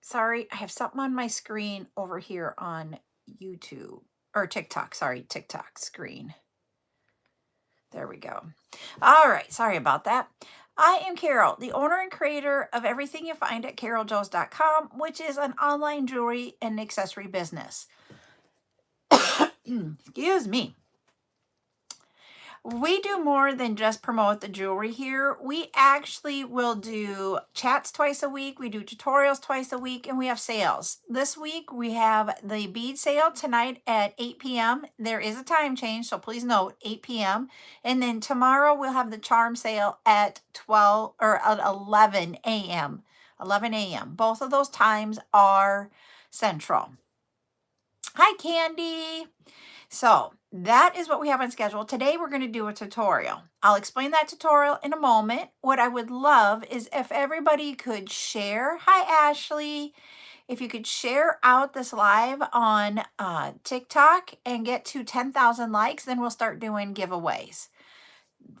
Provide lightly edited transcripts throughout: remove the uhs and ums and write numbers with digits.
Sorry, I have something on my screen over here on YouTube or TikTok. Sorry, TikTok screen. There we go. All right, sorry about that. I am Carol, the owner and creator of everything you find at CarolJo's.com, which is an online jewelry and accessory business. Excuse me. We do more than just promote the jewelry here. We actually will do chats twice a week. We do tutorials twice a week, and we have sales. This week, we have the bead sale tonight at 8 p.m. There is a time change, so please note 8 p.m. And then tomorrow, we'll have the charm sale at 12 or at 11 a.m. 11 a.m. Both of those times are central. Hi, Candy. So that is what we have on schedule. Today we're going to do a tutorial. I'll explain that tutorial in a moment. What I would love is if everybody could share. Hi, Ashley. If you could share out this live on TikTok and get to 10,000 likes, then we'll start doing giveaways.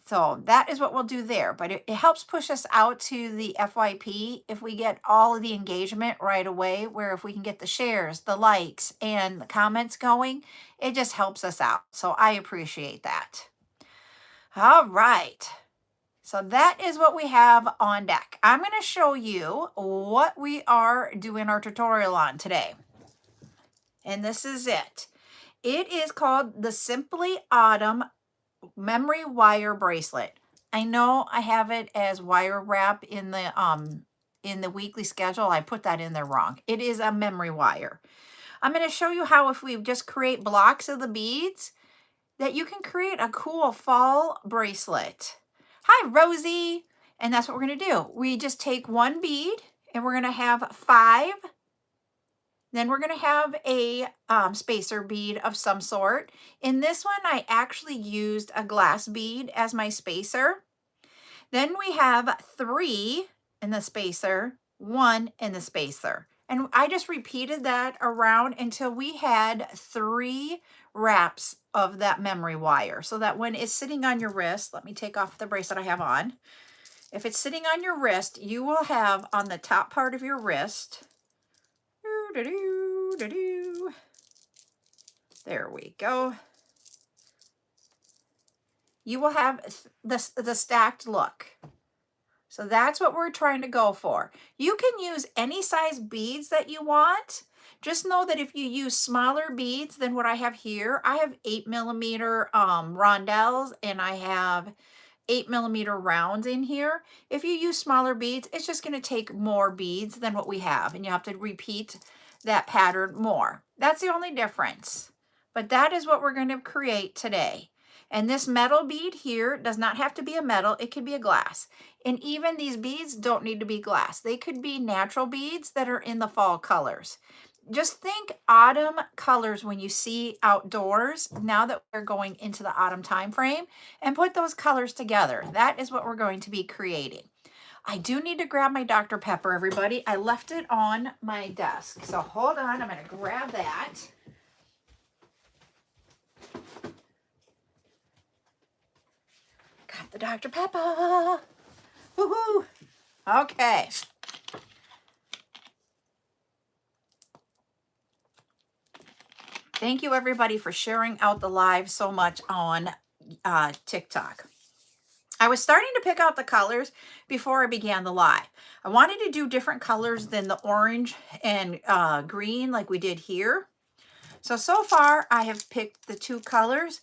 So that is what we'll do there. But it helps push us out to the FYP if we get all of the engagement right away, where if we can get the shares, the likes, and the comments going, it just helps us out. So I appreciate that. All right. So that is what we have on deck. I'm going to show you what we are doing our tutorial on today. And this is it. It is called the Simply Autumn memory wire bracelet. I know I have it as wire wrap in the weekly schedule. I put that in there wrong. It is a memory wire. I'm going to show you how, if we just create blocks of the beads, that you can create a cool fall bracelet. Hi, Rosie. And that's what we're going to do. We just take one bead and we're going to have 5. Then we're going to have a spacer bead of some sort. In this one, I actually used a glass bead as my spacer. Then we have 3 in the spacer, 1 in the spacer. And I just repeated that around until we had 3 wraps of that memory wire. So that when it's sitting on your wrist, let me take off the bracelet I have on. If it's sitting on your wrist, you will have on the top part of your wrist, there we go. You will have the stacked look. So that's what we're trying to go for. You can use any size beads that you want. Just know that if you use smaller beads than what I have here, I have 8mm rondelles and I have 8mm rounds in here. If you use smaller beads, it's just going to take more beads than what we have, and you have to repeat that pattern more. That's the only difference. But that is what we're going to create today. And this metal bead here does not have to be a metal. It could be a glass. And even these beads don't need to be glass. They could be natural beads that are in the fall colors. Just think autumn colors when you see outdoors, now that we're going into the autumn time frame, and put those colors together. That is what we're going to be creating. I do need to grab my Dr. Pepper, everybody. I left it on my desk. So hold on, I'm going to grab that. Got the Dr. Pepper. Woohoo! Okay. Thank you, everybody, for sharing out the live so much on TikTok. I was starting to pick out the colors before I began the live. I wanted to do different colors than the orange and green like we did here. So far, I have picked the 2 colors,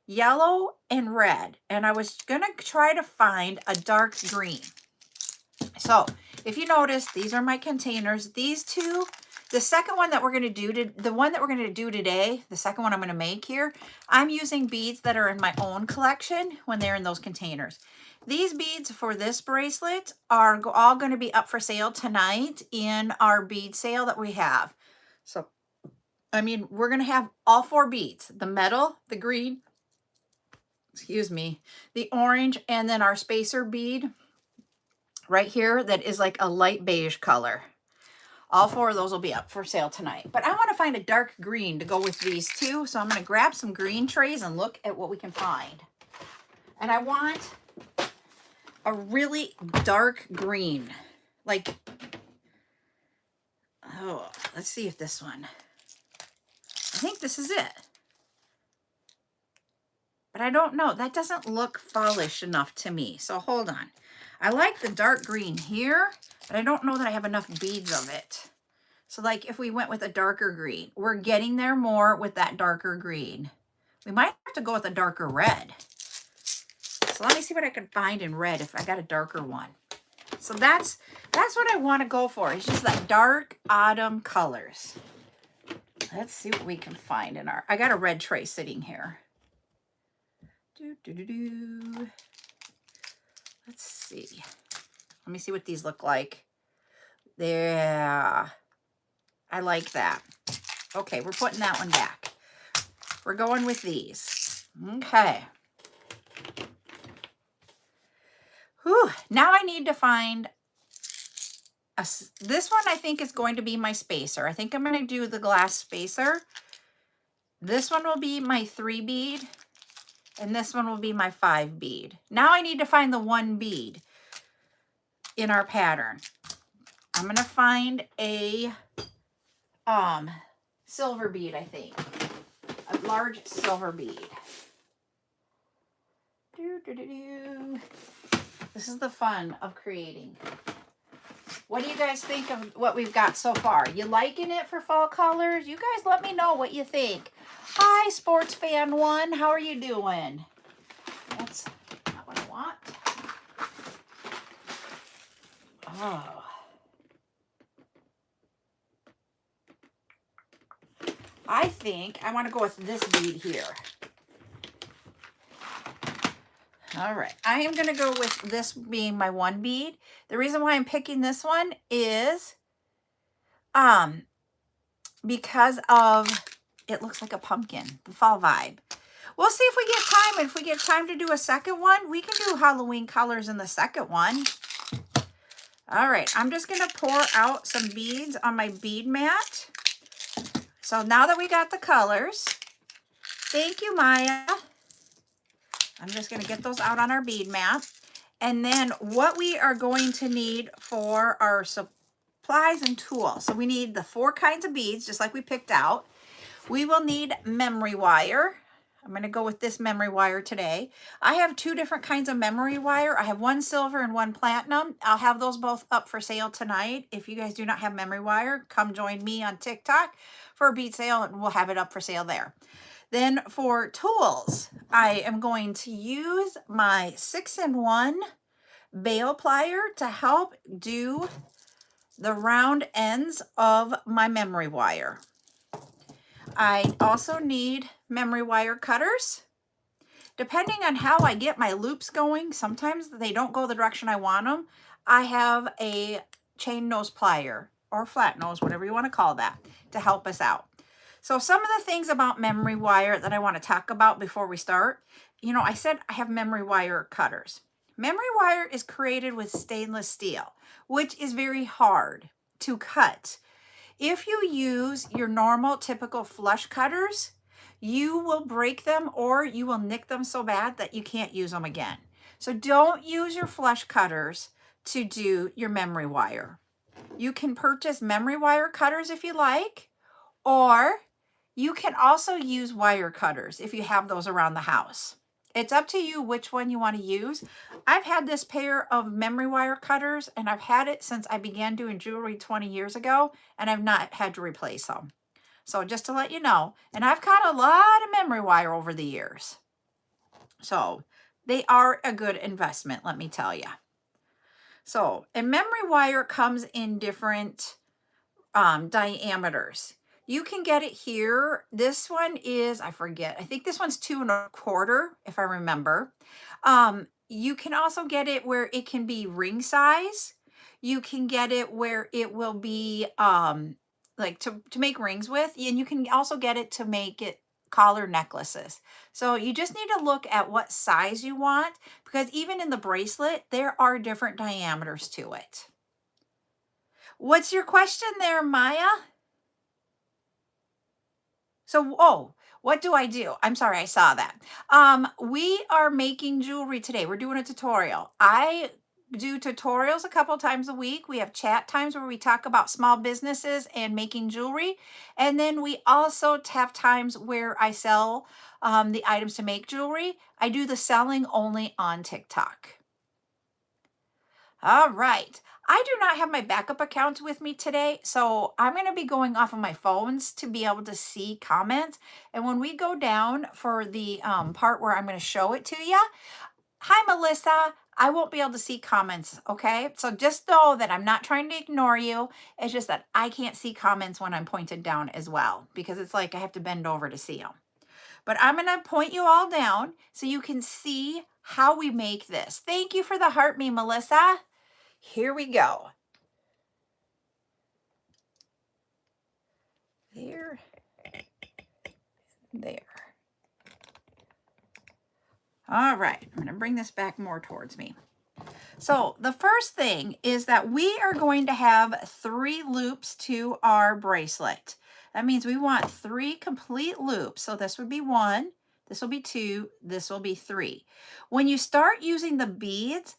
yellow and red. And I was going to try to find a dark green. So if you notice, these are my containers. These 2, the second one that we're going to do, the one that we're going to do today, the second one I'm going to make here, I'm using beads that are in my own collection when they're in those containers. These beads for this bracelet are all going to be up for sale tonight in our bead sale that we have. So, I mean, we're going to have all 4 beads, the metal, the green, excuse me, the orange, and then our spacer bead right here that is like a light beige color. All 4 of those will be up for sale tonight. But I want to find a dark green to go with these 2. So I'm going to grab some green trays and look at what we can find. And I want a really dark green. Like, Let's see if this one, I think this is it. But I don't know. That doesn't look fallish enough to me. So hold on. I like the dark green here, but I don't know that I have enough beads of it. So like if we went with a darker green, we're getting there more with that darker green. We might have to go with a darker red. So let me see what I can find in red if I got a darker one. So that's what I want to go for. It's just that dark autumn colors. Let's see what we can find in our, I got a red tray sitting here. Let's see. Let me see what these look like. There. I like that. Okay, we're putting that one back. We're going with these. Okay. Whew. Now I need to find this one I think is going to be my spacer. I think I'm going to do the glass spacer. This one will be my 3 bead. And this one will be my 5 bead. Now I need to find the 1 bead in our pattern. I'm going to find a silver bead, I think. A large silver bead. This is the fun of creating. What do you guys think of what we've got so far? You liking it for fall colors? You guys let me know what you think. Hi, Sports Fan 1. How are you doing? That's not what I want. Oh. I think I want to go with this bead here. All right, I am going to go with this being my 1 bead. The reason why I'm picking this one is because of, it looks like a pumpkin, the fall vibe. We'll see if we get time. If we get time to do a second one, we can do Halloween colors in the second one. All right, I'm just going to pour out some beads on my bead mat. So now that we got the colors, thank you, Maya. I'm just going to get those out on our bead mat. And then what we are going to need for our supplies and tools. So we need the 4 kinds of beads, just like we picked out. We will need memory wire. I'm going to go with this memory wire today. I have 2 different kinds of memory wire. I have 1 silver and 1 platinum. I'll have those both up for sale tonight. If you guys do not have memory wire, come join me on TikTok for a bead sale and we'll have it up for sale there. Then for tools, I am going to use my 6-in-1 bail plier to help do the round ends of my memory wire. I also need memory wire cutters. Depending on how I get my loops going, sometimes they don't go the direction I want them. I have a chain nose plier or flat nose, whatever you want to call that, to help us out. So some of the things about memory wire that I want to talk about before we start, you know, I said I have memory wire cutters. Memory wire is created with stainless steel, which is very hard to cut. If you use your normal typical flush cutters, you will break them or you will nick them so bad that you can't use them again. So don't use your flush cutters to do your memory wire. You can purchase memory wire cutters if you like, or you can also use wire cutters if you have those around the house. It's up to you which one you want to use. I've had this pair of memory wire cutters and I've had it since I began doing jewelry 20 years ago and I've not had to replace them. So just to let you know, and I've cut a lot of memory wire over the years. So they are a good investment, let me tell you. So a memory wire comes in different diameters. You can get it here. This one is, I forget, I think this one's 2 1/4, if I remember. You can also get it where it can be ring size. You can get it where it will be like to make rings with, and you can also get it to make it collar necklaces. So you just need to look at what size you want, because even in the bracelet, there are different diameters to it. What's your question there, Maya? So, oh, what do I do? I'm sorry, I saw that. We are making jewelry today. We're doing a tutorial. I do tutorials a couple times a week. We have chat times where we talk about small businesses and making jewelry. And then we also have times where I sell the items to make jewelry. I do the selling only on TikTok. All right. I do not have my backup accounts with me today, so I'm going to be going off of my phones to be able to see comments. And when we go down for the part where I'm going to show it to you, hi, Melissa. I won't be able to see comments, okay? So just know that I'm not trying to ignore you. It's just that I can't see comments when I'm pointed down as well, because it's like I have to bend over to see them. But I'm going to point you all down so you can see how we make this. Thank you for the heart me, Melissa. Here we go. There. All right, I'm going to bring this back more towards me. So the first thing is that we are going to have 3 loops to our bracelet. That means we want 3 complete loops. So this would be 1, this will be 2, this will be 3. When you start using the beads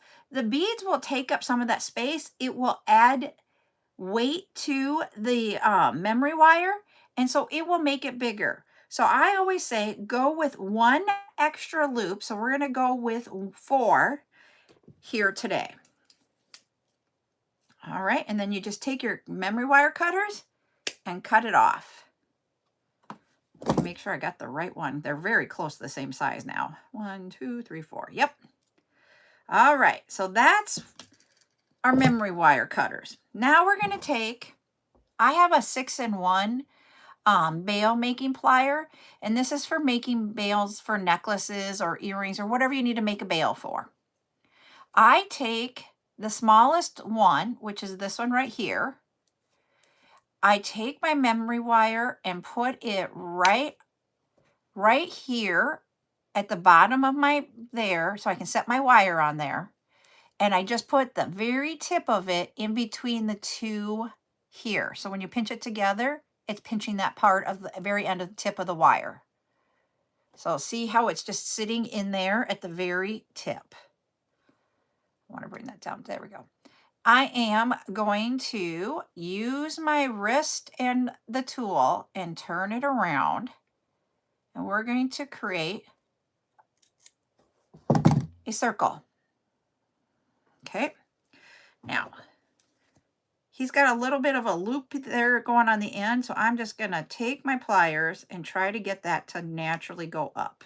will take up some of that space. It will add weight to the memory wire, and so it will make it bigger. So I always say go with 1 extra loop. So we're going to go with 4 here today. All right, and then you just take your memory wire cutters and cut it off. Make sure I got the right one. They're very close to the same size now. 1, 2, 3, 4. Yep. All right, so that's our memory wire cutters. Now we're going to take, I have a 6-in-1 bail making plier, and this is for making bails for necklaces or earrings or whatever you need to make a bail for. I take the smallest one, which is this one right here. I take my memory wire and put it right here at the bottom of my there, so I can set my wire on there. And I just put the very tip of it in between the 2 here. So when you pinch it together, it's pinching that part of the very end of the tip of the wire. So see how it's just sitting in there at the very tip. I want to bring that down. There we go. I am going to use my wrist and the tool and turn it around. And we're going to create a circle. Okay. Now, he's got a little bit of a loop there going on the end, so I'm just going to take my pliers and try to get that to naturally go up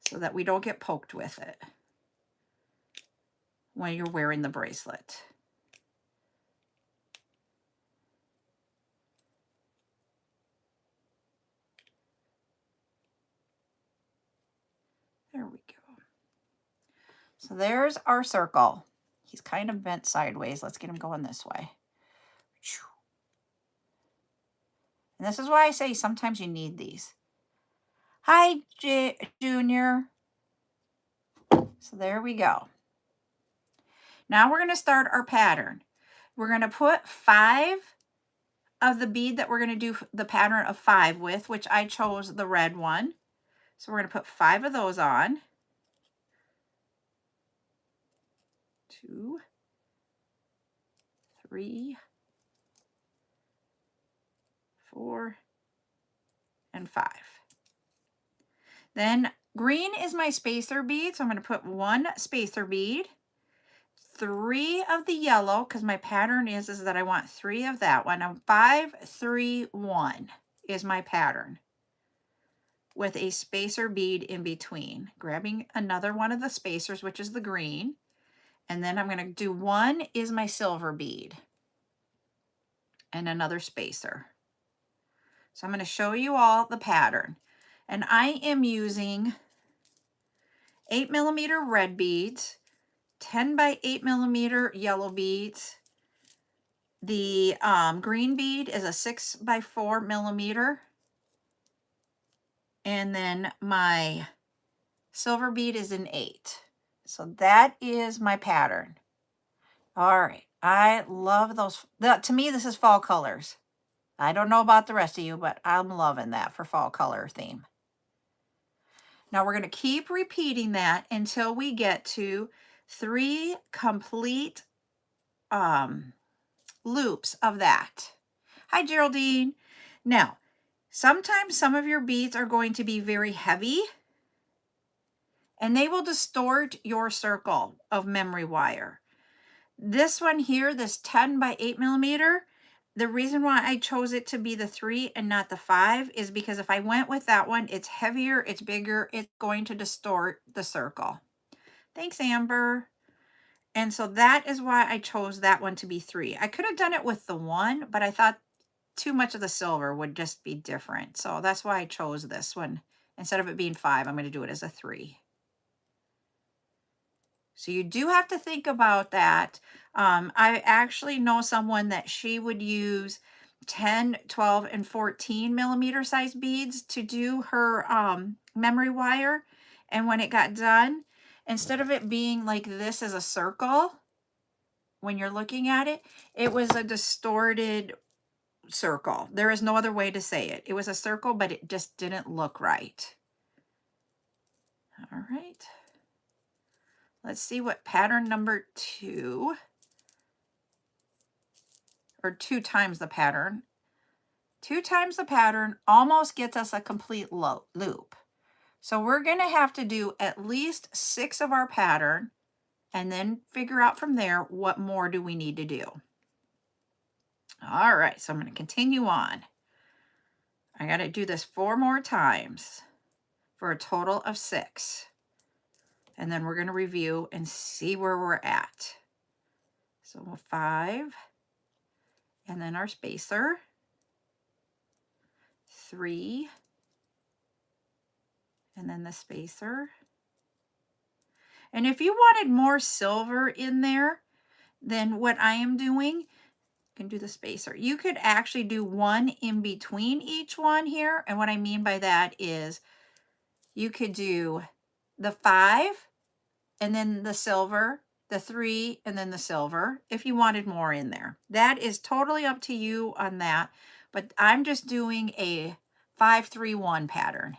so that we don't get poked with it when you're wearing the bracelet. There we go. So there's our circle. He's kind of bent sideways. Let's get him going this way. And this is why I say sometimes you need these. Hi, Junior. So there we go. Now we're going to start our pattern. We're going to put 5 of the bead that we're going to do the pattern of 5 with, which I chose the red one. So we're going to put 5 of those on. 2, 3, 4, and 5. Then green is my spacer bead, so I'm going to put 1 spacer bead, 3 of the yellow, because my pattern is that I want 3 of that one. Now 5, 3, 1 is my pattern with a spacer bead in between. Grabbing another one of the spacers, which is the green, and then I'm going to do 1 is my silver bead and another spacer. So I'm going to show you all the pattern. And I am using 8mm red beads, 10 by 8mm yellow beads. The green bead is a 6 by 4mm. And then my silver bead is an 8. So that is my pattern. All right. I love those. To me, this is fall colors. I don't know about the rest of you, but I'm loving that for fall color theme. Now we're going to keep repeating that until we get to 3 complete loops of that. Hi, Geraldine. Now, sometimes some of your beads are going to be very heavy and they will distort your circle of memory wire. This one here, this 10 by 8 millimeter, the reason why I chose it to be the 3 and not the 5 is because if I went with that one, it's heavier, it's bigger, it's going to distort the circle. Thanks, Amber. And so that is why I chose that one to be 3. I could have done it with the 1, but I thought too much of the silver would just be different. So that's why I chose this one. Instead of it being 5, I'm going to do it as a 3. So you do have to think about that. I actually know someone that she would use 10, 12, and 14 millimeter size beads to do her memory wire. And when it got done, instead of it being like this as a circle, when you're looking at it, it was a distorted circle. There is no other way to say it. It was a circle, but it just didn't look right. All right. Let's see what pattern number 2, or 2 times the pattern. 2 times the pattern almost gets us a complete loop. So we're going to have to do at least 6 of our pattern and then figure out from there what more do we need to do. All right, so I'm going to continue on. I got to do this 4 more times for a total of 6. And then we're going to review and see where we're at. So 5, and then our spacer, 3, and then the spacer. And if you wanted more silver in there than what I am doing, you can do the spacer. You could actually do 1 in between each one here. And what I mean by that is you could do the 5 and then the silver, the 3 and then the silver, if you wanted more in there. That is totally up to you on that. But I'm just doing a 5-3-1 pattern.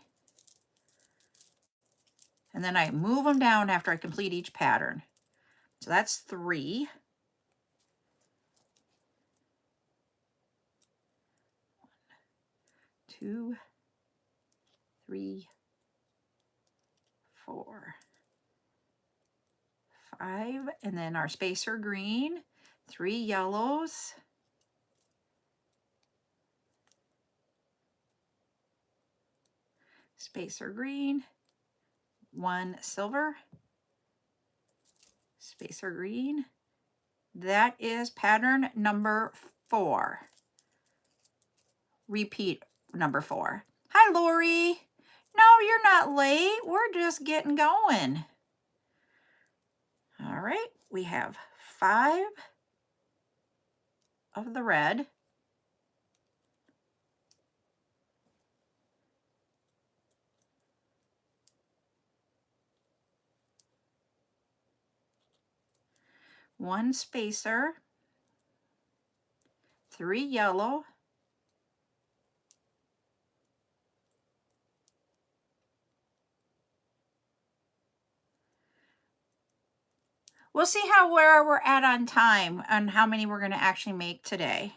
And then I move them down after I complete each pattern. So that's 3. 2, 3, 4, 5, and then our spacer green, 3 yellows, spacer green, 1 silver, spacer green. That is pattern number 4. Repeat number 4. Hi, Lori. No, you're not late. We're just getting going. All right, we have 5 of the red. One spacer, 3 yellow, we'll see where we're at on time and how many we're going to actually make today.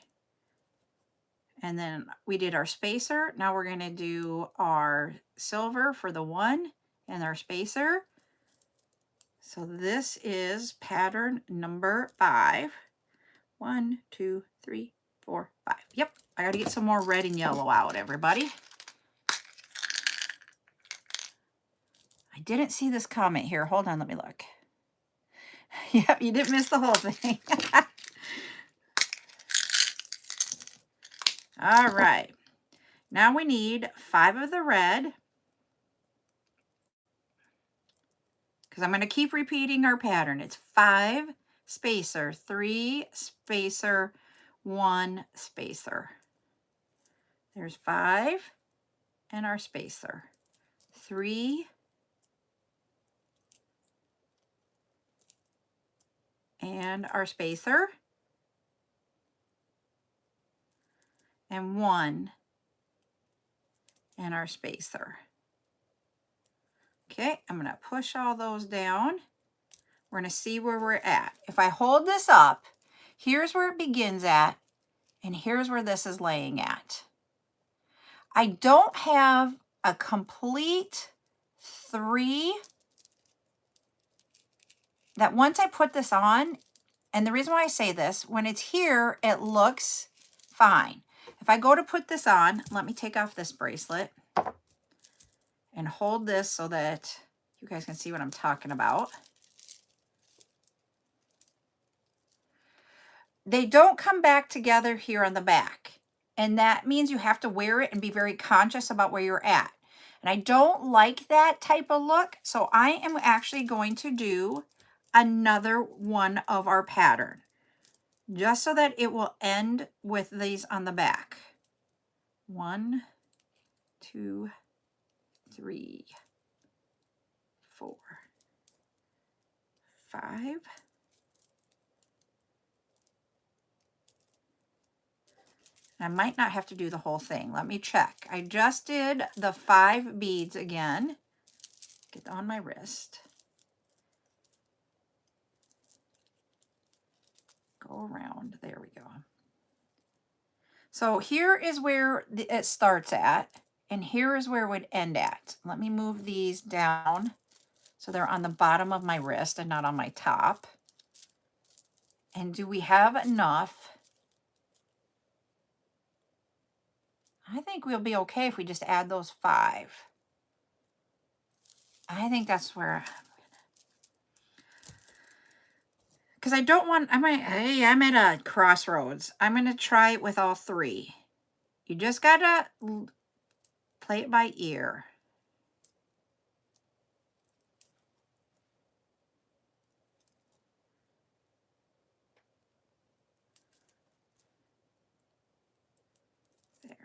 And then we did our spacer. Now we're going to do our silver for the 1 and our spacer. So this is pattern number 5. 1, 2, 3, 4, 5. Yep, I got to get some more red and yellow out, everybody. I didn't see this comment here. Hold on, let me look. Yep, you didn't miss the whole thing. All right. Now we need 5 of the red, because I'm going to keep repeating our pattern. It's 5 spacer, 3 spacer, 1 spacer. There's 5 and our spacer. 3 and our spacer. And 1 and our spacer. Okay, I'm going to push all those down. We're going to see where we're at. If I hold this up, here's where it begins at, and here's where this is laying at. I don't have a complete 3 that once I put this on, and the reason why I say this, when it's here, it looks fine. If I go to put this on, let me take off this bracelet and hold this so that you guys can see what I'm talking about. They don't come back together here on the back. And that means you have to wear it and be very conscious about where you're at. And I don't like that type of look. So I am actually going to do another one of our pattern, just so that it will end with these on the back. 1, 2, 3, 4, 5. I might not have to do the whole thing. Let me check. I just did the 5 beads again. Get on my wrist. Go around. There we go. So here is where it starts at, and here is where it would end at. Let me move these down so they're on the bottom of my wrist and not on my top. And do we have enough? I think we'll be okay if we just add those 5. I think that's where, because I don't want, I'm at a crossroads. I'm going to try it with all 3. You just got to play it by ear. There.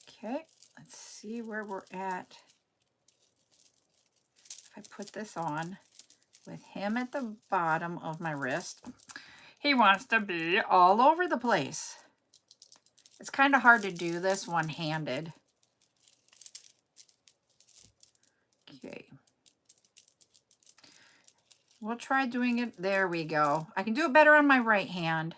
Okay, let's see where we're at. If I put this on with him at the bottom of my wrist, he wants to be all over the place. It's kind of hard to do this one-handed. Okay. We'll try doing it. There we go. I can do it better on my right hand.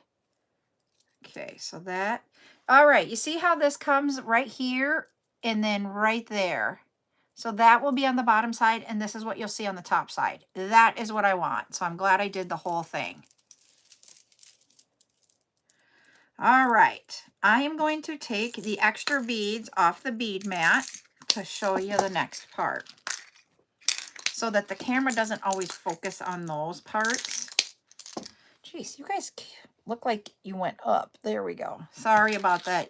Okay, so that. All right, you see how this comes right here and then right there. So that will be on the bottom side, and this is what you'll see on the top side. That is what I want. So I'm glad I did the whole thing. All right, I am going to take the extra beads off the bead mat to show you the next part, so that the camera doesn't always focus on those parts. Jeez, you guys look like you went up. There we go. Sorry about that,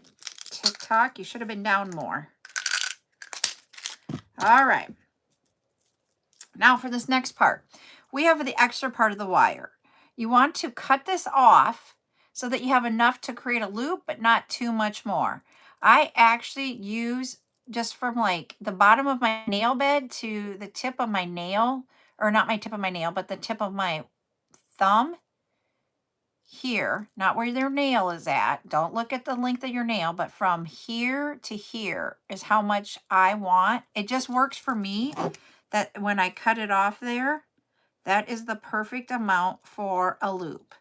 TikTok. You should have been down more. All right. Now for this next part, we have the extra part of the wire. You want to cut this off so that you have enough to create a loop, but not too much more. I actually use just from like the bottom of my nail bed to the tip of my nail, or not my tip of my nail, but the tip of my thumb here, not where your nail is at. Don't look at the length of your nail, but from here to here is how much I want. It just works for me that when I cut it off there, that is the perfect amount for a loop.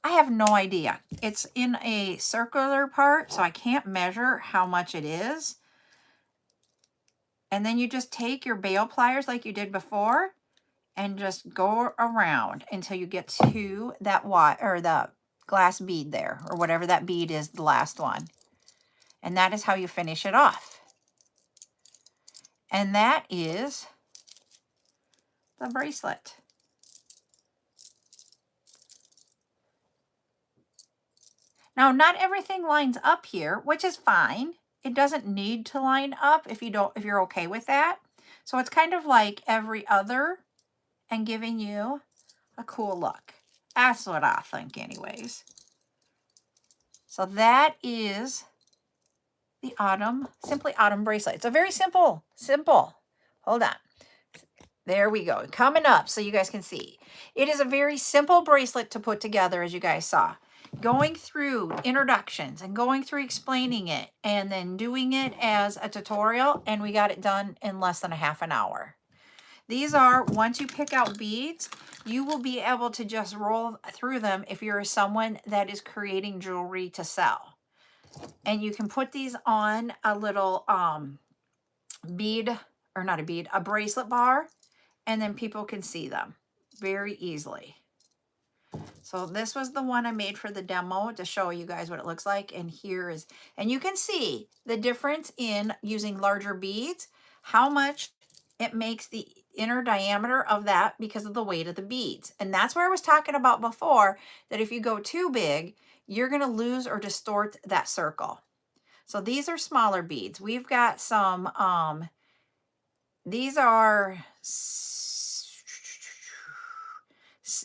I have no idea. It's in a circular part, so I can't measure how much it is. And then you just take your bail pliers like you did before and just go around until you get to that wire, or the glass bead there, or whatever that bead is, the last one. And that is how you finish it off. And that is the bracelet. Now, not everything lines up here, which is fine. It doesn't need to line up if you're okay with that. So it's kind of like every other and giving you a cool look. That's what I think anyways. So that is the Simply Autumn bracelet. It's a very simple. Hold on. There we go. Coming up so you guys can see. It is a very simple bracelet to put together, as you guys saw. Going through introductions and going through explaining it and then doing it as a tutorial, and we got it done in less than a half an hour. These are, once you pick out beads, you will be able to just roll through them if you're someone that is creating jewelry to sell. And you can put these on a little bead, or not a bead, a bracelet bar, and then people can see them very easily. So this was the one I made for the demo to show you guys what it looks like. And here is, and you can see the difference in using larger beads, how much it makes the inner diameter of that because of the weight of the beads. And that's where I was talking about before, that if you go too big, you're going to lose or distort that circle. So these are smaller beads. We've got some, these are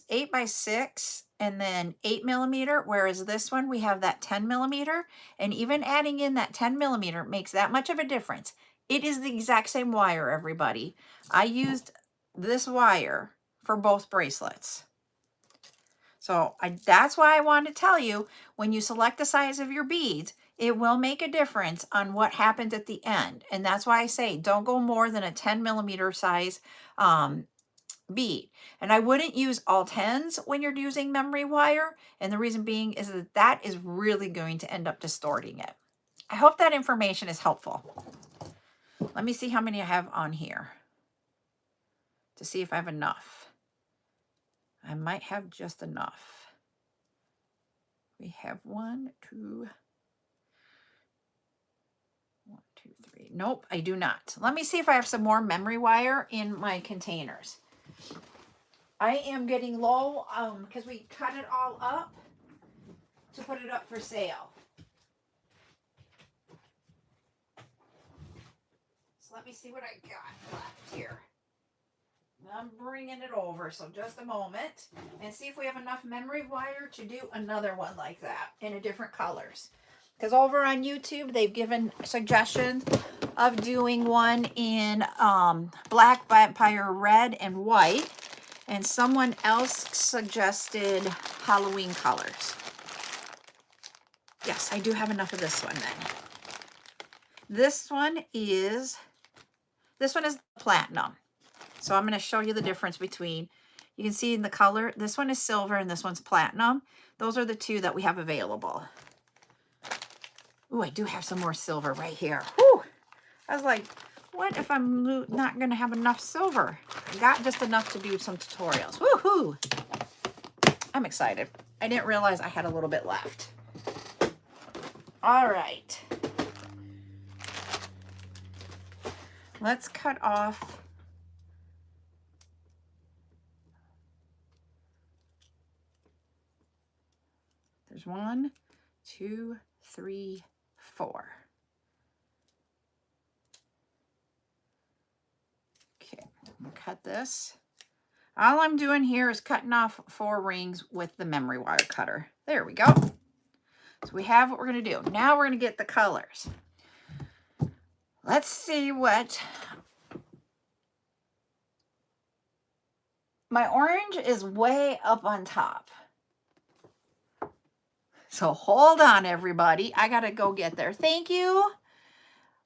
8 by 6 and then 8 millimeter, whereas this one we have that 10 millimeter, and even adding in that 10 millimeter makes that much of a difference. It is the exact same wire, everybody. I used this wire for both bracelets. So that's why I wanted to tell you, when you select the size of your beads, it will make a difference on what happens at the end. And that's why I say don't go more than a 10 millimeter size bead. And I wouldn't use all 10s when you're using memory wire. And the reason being is that that is really going to end up distorting it. I hope that information is helpful. Let me see how many I have on here to see if I have enough. I might have just enough. We have 1, 2, 3. Nope, I do not. Let me see if I have some more memory wire in my containers. I am getting low because we cut it all up to put it up for sale. So let me see what I got left here. I'm bringing it over, so just a moment, and see if we have enough memory wire to do another one like that in a different colors. Because over on YouTube, they've given suggestions of doing one in black, vampire red, and white. And someone else suggested Halloween colors. Yes, I do have enough of this one then. This one is platinum. So I'm going to show you the difference between, you can see in the color, this one is silver and this one's platinum. Those are the two that we have available. Ooh, I do have some more silver right here. Whew. I was like, what if I'm not going to have enough silver? I got just enough to do some tutorials. Woohoo! I'm excited. I didn't realize I had a little bit left. All right. Let's cut off. There's 1, 2, 3, 4. Okay, I'm gonna cut this. All I'm doing here is cutting off 4 rings with the memory wire cutter. There we go. So we have what we're gonna do. Now we're gonna get the colors. Let's see what my orange is way up on top. So hold on, everybody. I gotta go get there. Thank you,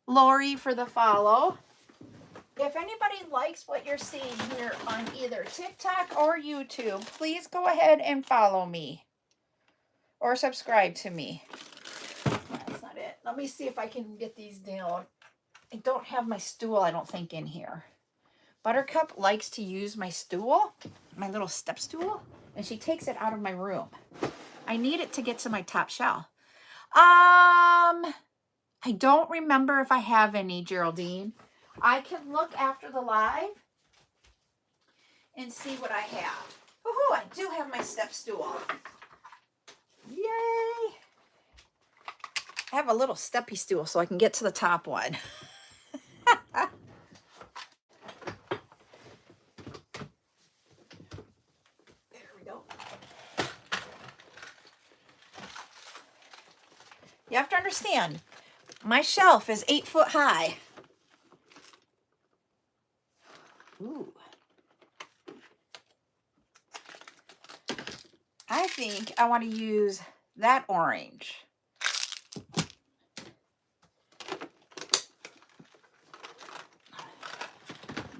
Lori, for the follow. If anybody likes what you're seeing here on either TikTok or YouTube, please go ahead and follow me or subscribe to me. That's not it. Let me see if I can get these down. I don't have my stool, I don't think, in here. Buttercup likes to use my stool, my little step stool, and she takes it out of my room. I need it to get to my top shelf. I don't remember if I have any, Geraldine. I can look after the live and see what I have. Woohoo, I do have my step stool. Yay! I have a little steppy stool so I can get to the top one. There we go. You have to understand, my shelf is 8 foot high. Ooh. I think I want to use that orange.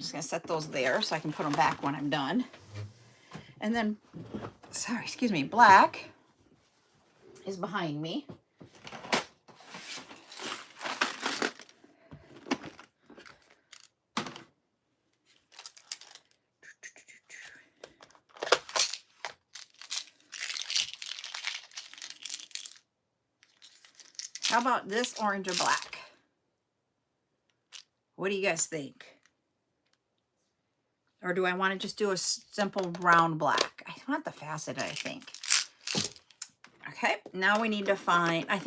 just gonna set those there so I can put them back when I'm done. And then, sorry, excuse me, black is behind me. How about this orange or black? What do you guys think? Or do I want to just do a simple round black? I want the faceted, I think. Okay, now we need to find, I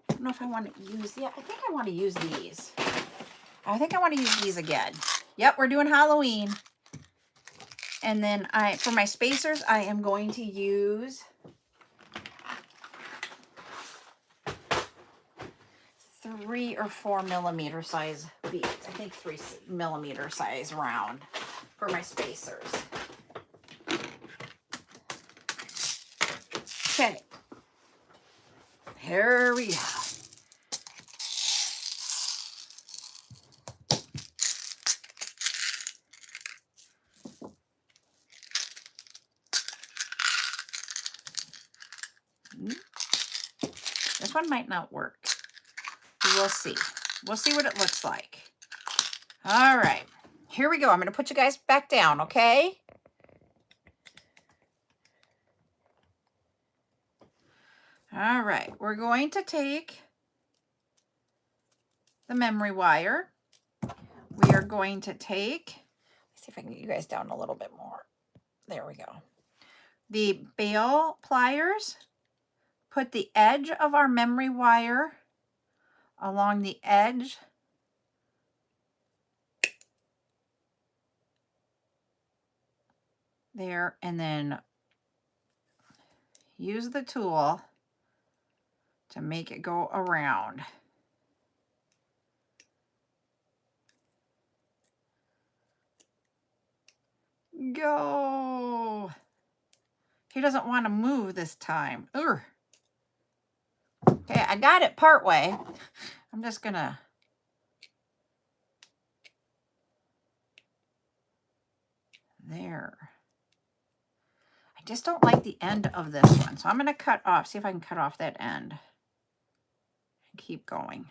don't know if I want to use, I think I want to use these. I think I want to use these again. Yep, we're doing Halloween. And then for my spacers, I am going to use 3 or 4 millimeter size beads. I think 3 millimeter size round for my spacers. Okay. Here we go. This one might not work. We'll see. We'll see what it looks like. All right. Here we go. I'm going to put you guys back down, okay? All right. We're going to take the memory wire. We are going to take, let's see if I can get you guys down a little bit more. There we go. The bail pliers. Put the edge of our memory wire along the edge there, and then use the tool to make it go around. Go! He doesn't want to move this time. Ugh. Okay, I got it part way. I'm just gonna there. I just don't like the end of this one, so I'm gonna cut off. See if I can cut off that end and keep going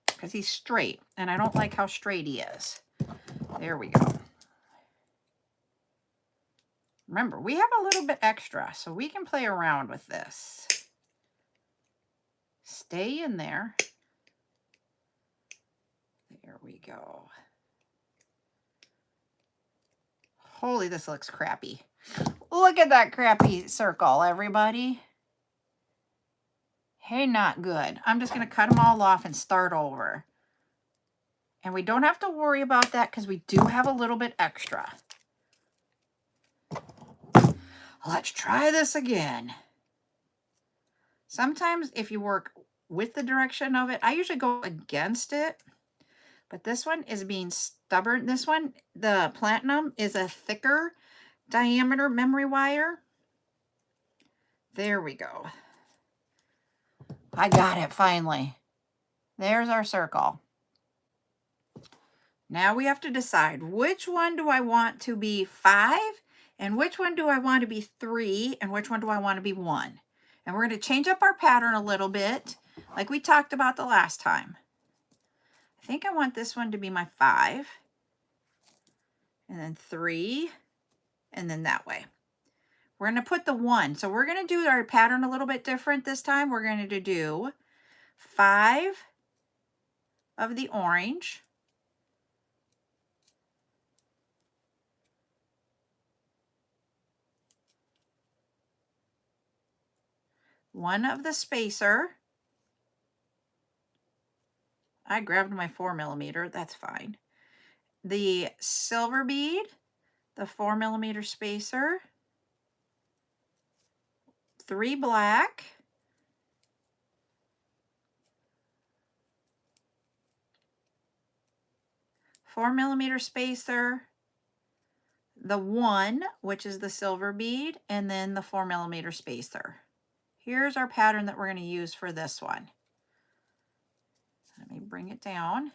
because he's straight, and I don't like how straight he is. There we go. Remember, we have a little bit extra, so we can play around with this. Stay in there. There we go. Holy, this looks crappy. Look at that crappy circle, everybody. Hey, not good. I'm just going to cut them all off and start over. And we don't have to worry about that because we do have a little bit extra. Let's try this again. Sometimes if you work with the direction of it, I usually go against it. But this one is being stubborn. This one, the platinum, is a thicker diameter memory wire. There we go. I got it finally. There's our circle. Now we have to decide which one do I want to be 5 and which one do I want to be 3 and which one do I want to be 1. And we're going to change up our pattern a little bit like we talked about the last time. I think I want this one to be my 5 and then 3 and then that way. We're going to put the 1. So we're going to do our pattern a little bit different this time. We're going to do 5 of the orange, 1 of the spacer. I grabbed my 4 millimeter, that's fine. The silver bead, the 4 millimeter spacer, 3 black, $4 millimeter spacer, the 1, which is the silver bead, and then the 4 millimeter spacer. Here's our pattern that we're going to use for this one. Let me bring it down.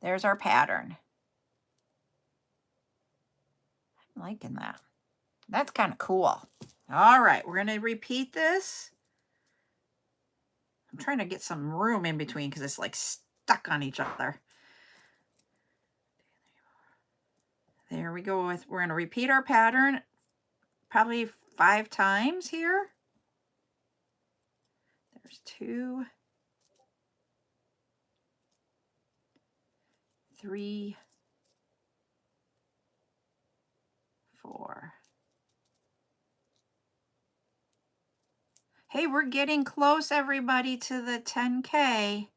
There's our pattern. I'm liking that. That's kind of cool. All right, we're going to repeat this. I'm trying to get some room in between because it's like stuck on each other. There we go. We're going to repeat our pattern probably 5 times here. There's 2, 3, 4. Hey, we're getting close, everybody, to the 10K.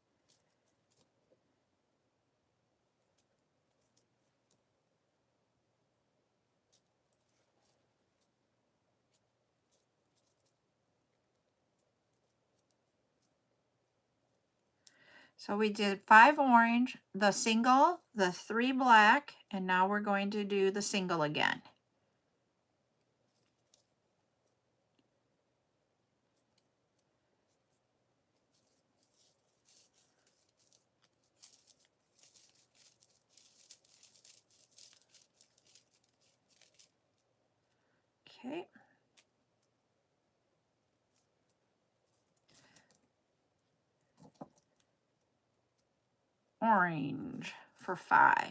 So we did 5 orange, the single, the 3 black, and now we're going to do the single again. Okay. Orange for 5.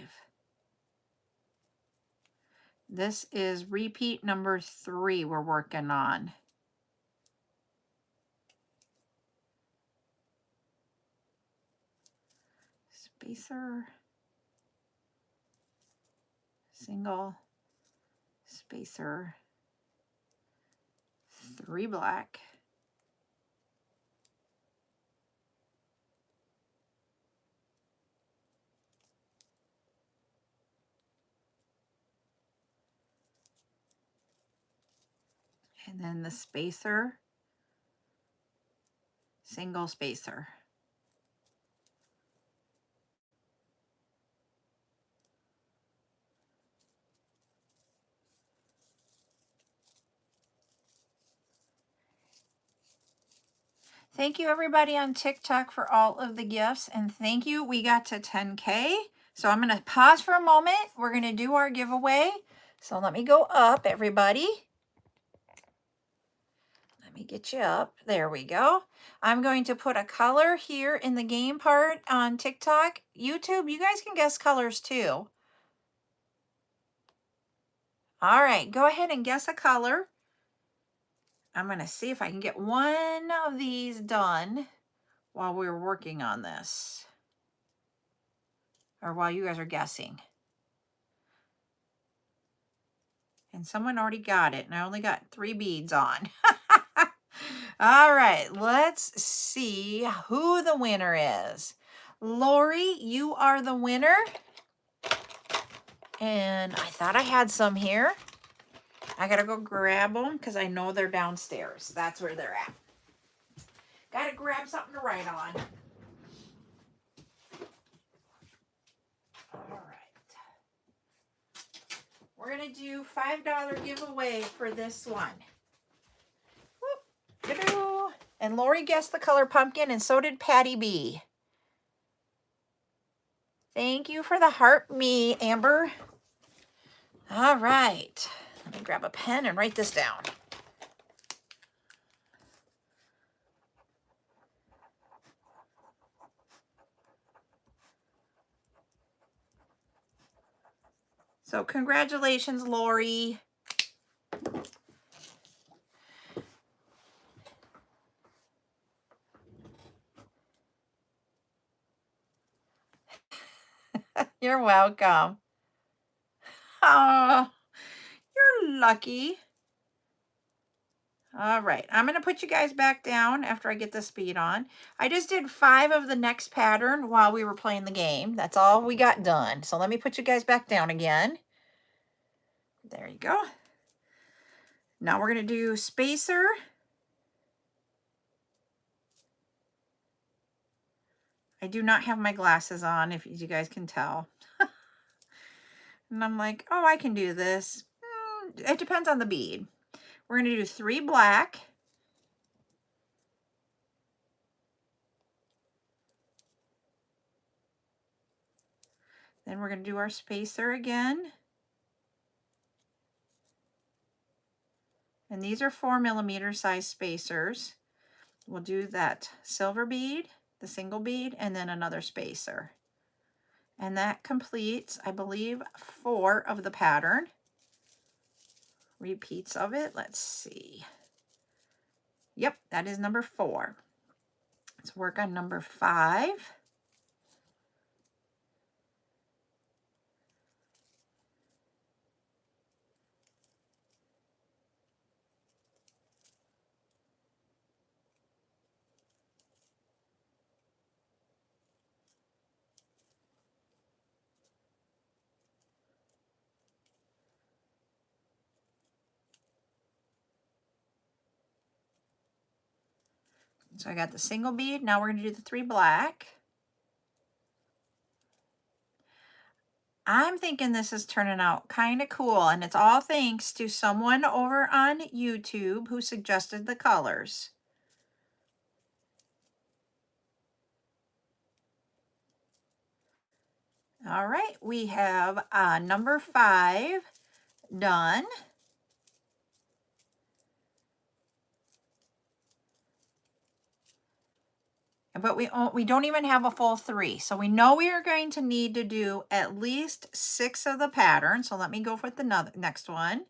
This is repeat number 3 we're working on. Spacer, single, spacer, 3 black, and then the spacer, single spacer. Thank you everybody on TikTok for all of the gifts, and thank you. We got to 10K. So I'm going to pause for a moment. We're going to do our giveaway. So let me go up, everybody. Let me get you up. There we go. I'm going to put a color here in the game part on TikTok. YouTube, you guys can guess colors too. All right, go ahead and guess a color. I'm going to see if I can get one of these done while we're working on this, or while you guys are guessing. And someone already got it, and I only got 3 beads on. All right, let's see who the winner is. Lori, you are the winner. And I thought I had some here. I gotta go grab them because I know they're downstairs. That's where they're at. Gotta grab something to write on. All right. We're gonna do $5 giveaway for this one. Whoop. And Lori guessed the color pumpkin, and so did Patty B. Thank you for the heart me, Amber. All right. Let me grab a pen and write this down. So congratulations, Lori. You're welcome. Oh, you're lucky. All right, I'm going to put you guys back down after I get the speed on. I just did 5 of the next pattern while we were playing the game. That's all we got done. So let me put you guys back down again. There you go. Now we're going to do spacer. I do not have my glasses on, if you guys can tell. And I'm like, oh, I can do this. It depends on the bead. We're going to do 3 black. Then we're going to do our spacer again. And these are 4mm size spacers. We'll do that silver bead, the single bead, and then another spacer. And that completes, I believe, 4 of the pattern. Repeats of it. Let's see. Yep, that is number 4. Let's work on number 5. So I got the single bead. Now we're going to do the 3 black. I'm thinking this is turning out kind of cool, and it's all thanks to someone over on YouTube who suggested the colors. All right, we have number 5 done. But we don't even have a full 3. So we know we are going to need to do at least 6 of the pattern. So let me go with the next one.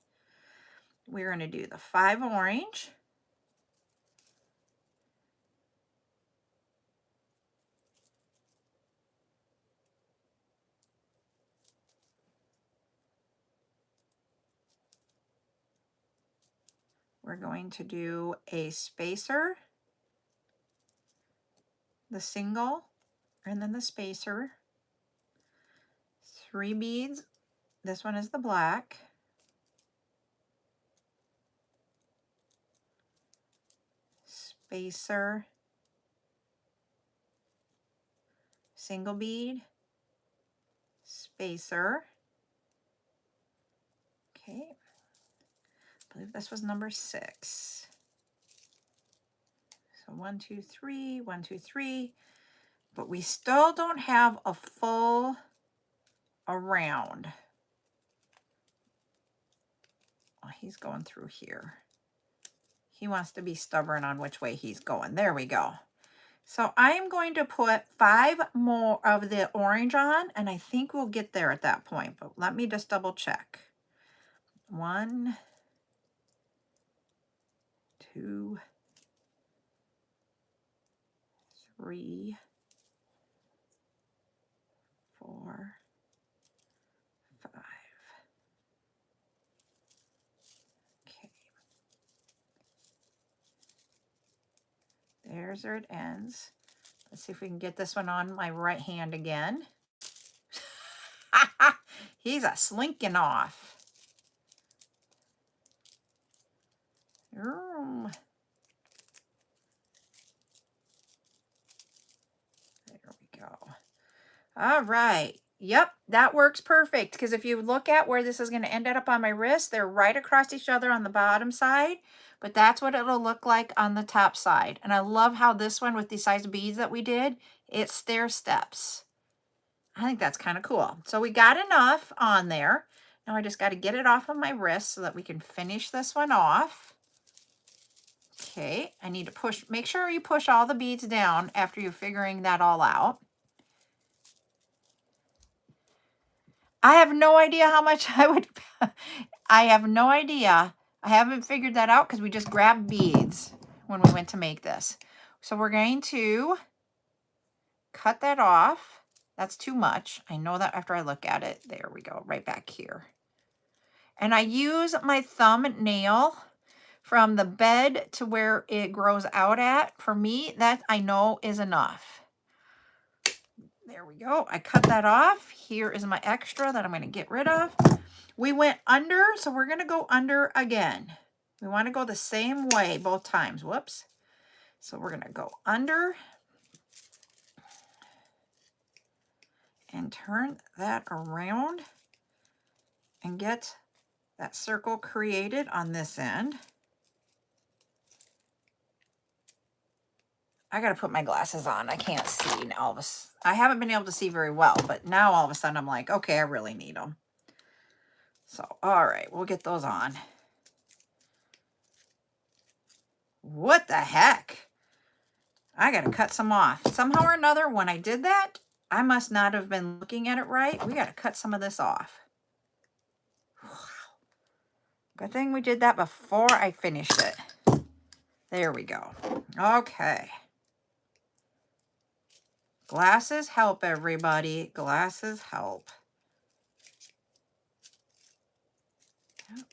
We're going to do the 5 orange. We're going to do a spacer, the single, and then the spacer. 3 beads. This one is the black. Spacer, single bead, spacer. Okay, I believe this was number 6. So 1, 2, 3, 1, 2, 3, but we still don't have a full around. Oh, he's going through here. He wants to be stubborn on which way he's going. There we go. So I am going to put 5 more of the orange on, and I think we'll get there at that point, but let me just double check. 1, 2, 3, 4, 5. Okay. There's where it ends. Let's see if we can get this one on my right hand again. He's a slinking off. There we go. All right. Yep, that works perfect, because if you look at where this is going to end up on my wrist, they're right across each other on the bottom side, but that's what it'll look like on the top side. And I love how this one, with the size beads that we did, it stair steps. I think that's kind of cool. So we got enough on there. Now I just got to get it off of my wrist so that we can finish this one off. Okay, I need to push, make sure you push all the beads down after you're figuring that all out. I have no idea how much I would, I have no idea. I haven't figured that out because we just grabbed beads when we went to make this. So we're going to cut that off. That's too much. I know that after I look at it. There we go, right back here. And I use my thumbnail from the bed to where it grows out at. For me, that I know is enough. There we go. I cut that off. Here is my extra that I'm going to get rid of. We went under, so we're going to go under again. We want to go the same way both times. Whoops. So we're going to go under. and turn that around and get that circle created on this end. I gotta put my glasses on. I can't see now. I haven't been able to see very well, but now all of a sudden I'm like, okay, I really need them. So, all right, we'll get those on. What the heck? I gotta cut some off. Somehow or another, when I did that, I must not have been looking at it right. We gotta cut some of this off. Good thing we did that before I finished it. There we go. Okay. Glasses help, everybody. Glasses help. Yep.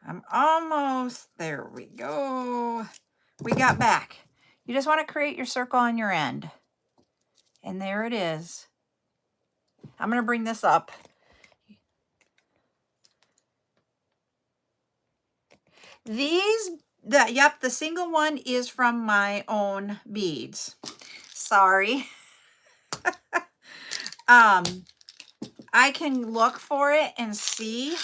I'm almost, there we go. We got back. You just want to create your circle on your end. And there it is. I'm going to bring this up. Yep, the single one is from my own beads. Sorry. I can look for it and see.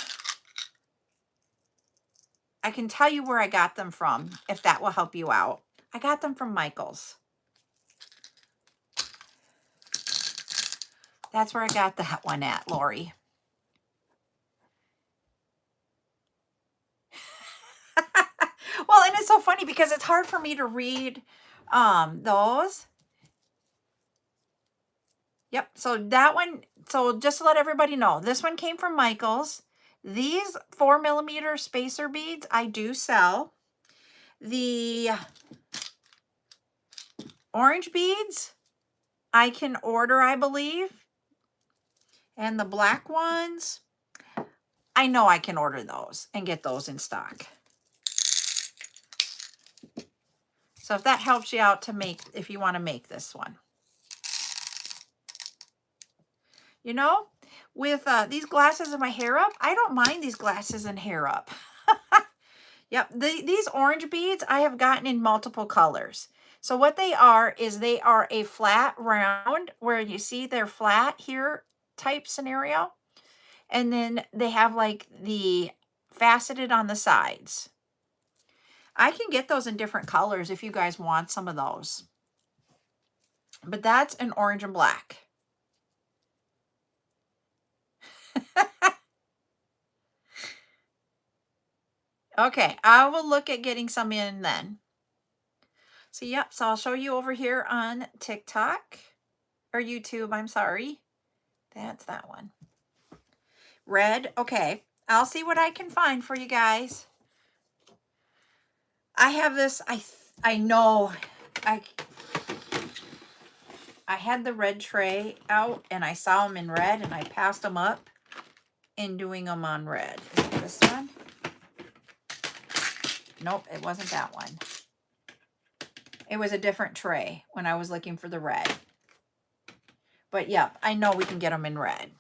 I can tell you where I got them from, if that will help you out. I got them from Michael's. That's where I got that one at, Lori. Well, and it's so funny because it's hard for me to read those. Yep, so that one, so just to let everybody know, this one came from Michael's. These 4mm spacer beads I do sell. The orange beads I can order, I believe. And the black ones, I know I can order those and get those in stock. So if that helps you out to make, if you want to make this one. You know, with these glasses and my hair up, I don't mind these glasses and hair up. Yep, these orange beads I have gotten in multiple colors. So what they are is they are a flat round where you see they're flat here type scenario. And then they have like the faceted on the sides. I can get those in different colors if you guys want some of those. But that's an orange and black. Okay, I will look at getting some in then. So, yep, so I'll show you over here on TikTok, or YouTube, I'm sorry. That's that one. Red, okay. I'll see what I can find for you guys. I have this, I know, I had the red tray out and I saw them in red and I passed them up in doing them on red. Is it this one? Nope, it wasn't that one. It was a different tray when I was looking for the red. But yep, I know we can get them in red.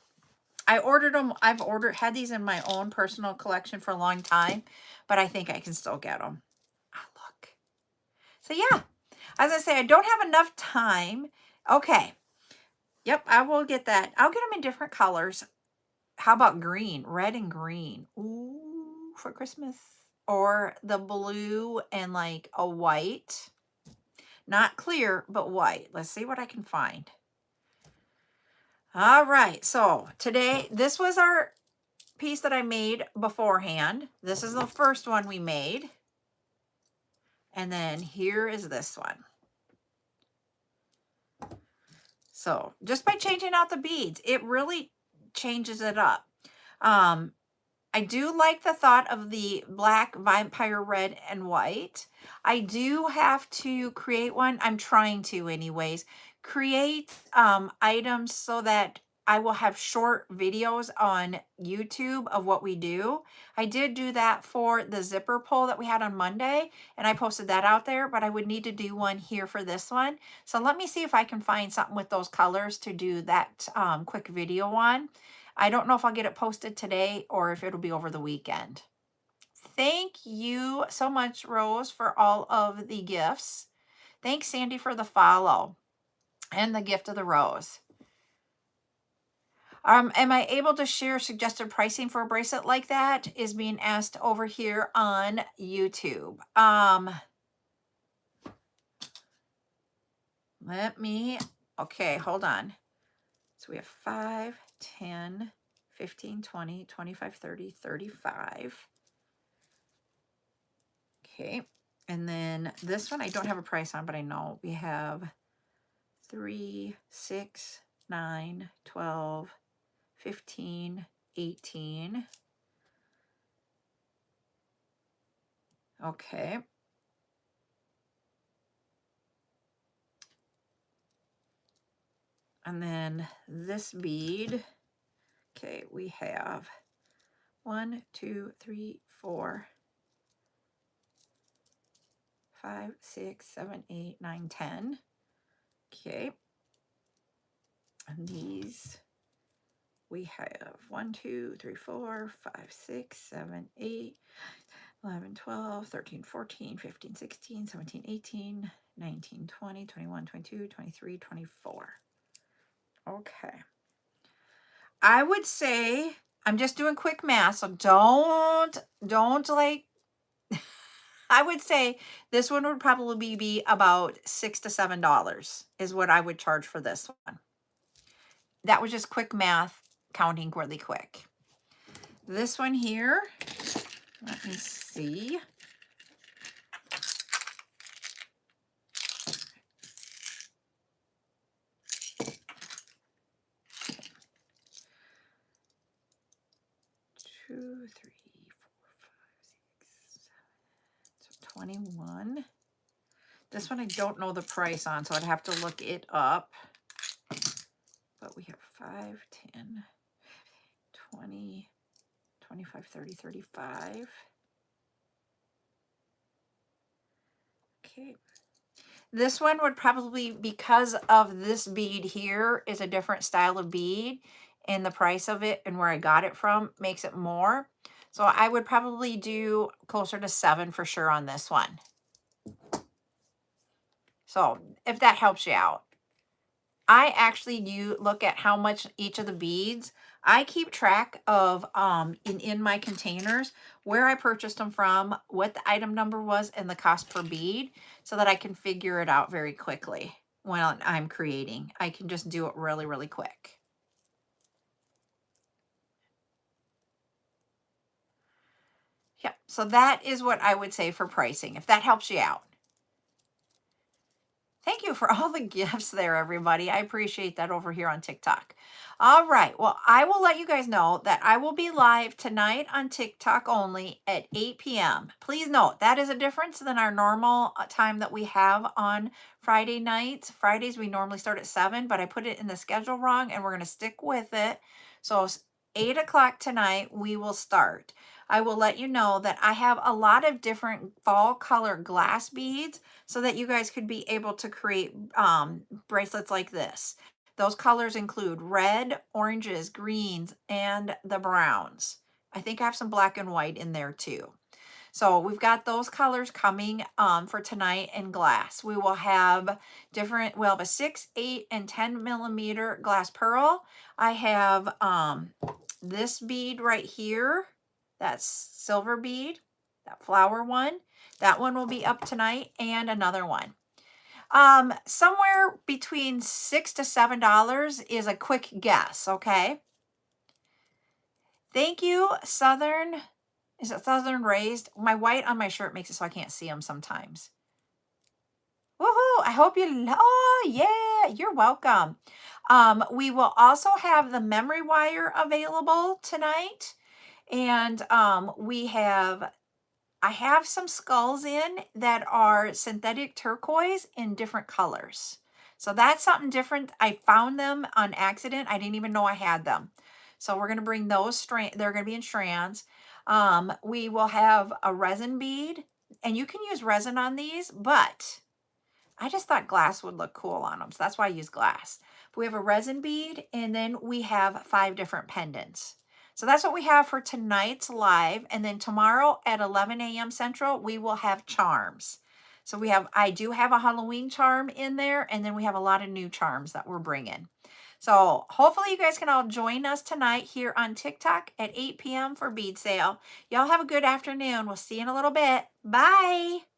I ordered them. I've had these in my own personal collection for a long time, but I think I can still get them. Ah, look. So yeah, as I say, I don't have enough time. Okay. Yep, I will get that. I'll get them in different colors. How about green? Red and green. Ooh, for Christmas. Or the blue and like a white. Not clear, but white. Let's see what I can find. All right, so today, this was our piece that I made beforehand. This is the first one we made. And then here is this one. So just by changing out the beads, it really changes it up. I do like the thought of the black, vampire red, and white. I do have to create one. I'm trying to anyways. Create items so that I will have short videos on YouTube of what we do. I did do that for the zipper pull that we had on Monday, and I posted that out there, but I would need to do one here for this one. So let me see if I can find something with those colors to do that quick video on. I don't know if I'll get it posted today or if it'll be over the weekend. Thank you so much, Rose, for all of the gifts. Thanks, Sandy, for the follow. and the gift of the rose. Am I able to share suggested pricing for a bracelet like that? Is being asked over here on YouTube. Okay, hold on. So we have 5, 10, 15, 20, 25, 30, 35. Okay. And then this one I don't have a price on, but I know we have 3, 6, 9, 12, 15, 18. Okay. And then this bead, okay, we have 1, 2, 3, 4, 5, 6, 7, 8, 9, 10. Okay. And these we have 1, 2, 3, 4, 5, 6, 7, 8, 11, 12, 13, 14, 15, 16, 17, 18, 19, 20, 21, 22, 23, 24. Okay. I would say, I'm just doing quick math, so don't like, I would say this one would probably be about $6 to $7 is what I would charge for this one. That was just quick math, counting really quick. This one here, let me see. Two, 3, 4, 5, 6, 7. So 21. This one I don't know the price on, so I'd have to look it up. But we have 5, 10, 20, 25, 30, 35. Okay. This one would probably, because of this bead here is a different style of bead, and the price of it and where I got it from makes it more. So I would probably do closer to 7 for sure on this one. So if that helps you out. I actually do look at how much each of the beads. I keep track of in my containers where I purchased them from, what the item number was, and the cost per bead, so that I can figure it out very quickly when I'm creating. I can just do it really, really quick. Yeah, so that is what I would say for pricing, if that helps you out. Thank you for all the gifts there, everybody. I appreciate that over here on TikTok. All right. Well, I will let you guys know that I will be live tonight on TikTok only at 8 p.m. Please note that is a difference than our normal time that we have on Friday nights. Fridays, we normally start at 7, but I put it in the schedule wrong and we're going to stick with it. So 8 o'clock tonight, we will start. I will let you know that I have a lot of different fall color glass beads so that you guys could be able to create bracelets like this. Those colors include red, oranges, greens, and the browns. I think I have some black and white in there too. So we've got those colors coming for tonight in glass. We will have we'll have a 6, 8, and 10 millimeter glass pearl. I have this bead right here. That's silver bead, that flower one. That one will be up tonight, and another one. Somewhere between $6 to $7 is a quick guess, okay? Thank you, Southern. Is it Southern Raised? My white on my shirt makes it so I can't see them sometimes. Woohoo! I hope you, oh yeah, you're welcome. We will also have the memory wire available tonight. And I have some skulls in that are synthetic turquoise in different colors. So that's something different. I found them on accident. I didn't even know I had them. So we're going to bring those they're going to be in strands. We will have a resin bead, and you can use resin on these, but I just thought glass would look cool on them. So that's why I use glass. But we have a resin bead, and then we have 5 different pendants. So that's what we have for tonight's live. And then tomorrow at 11 a.m. Central, we will have charms. So I do have a Halloween charm in there, and then we have a lot of new charms that we're bringing. So hopefully you guys can all join us tonight here on TikTok at 8 p.m. for bead sale. Y'all have a good afternoon. We'll see you in a little bit. Bye.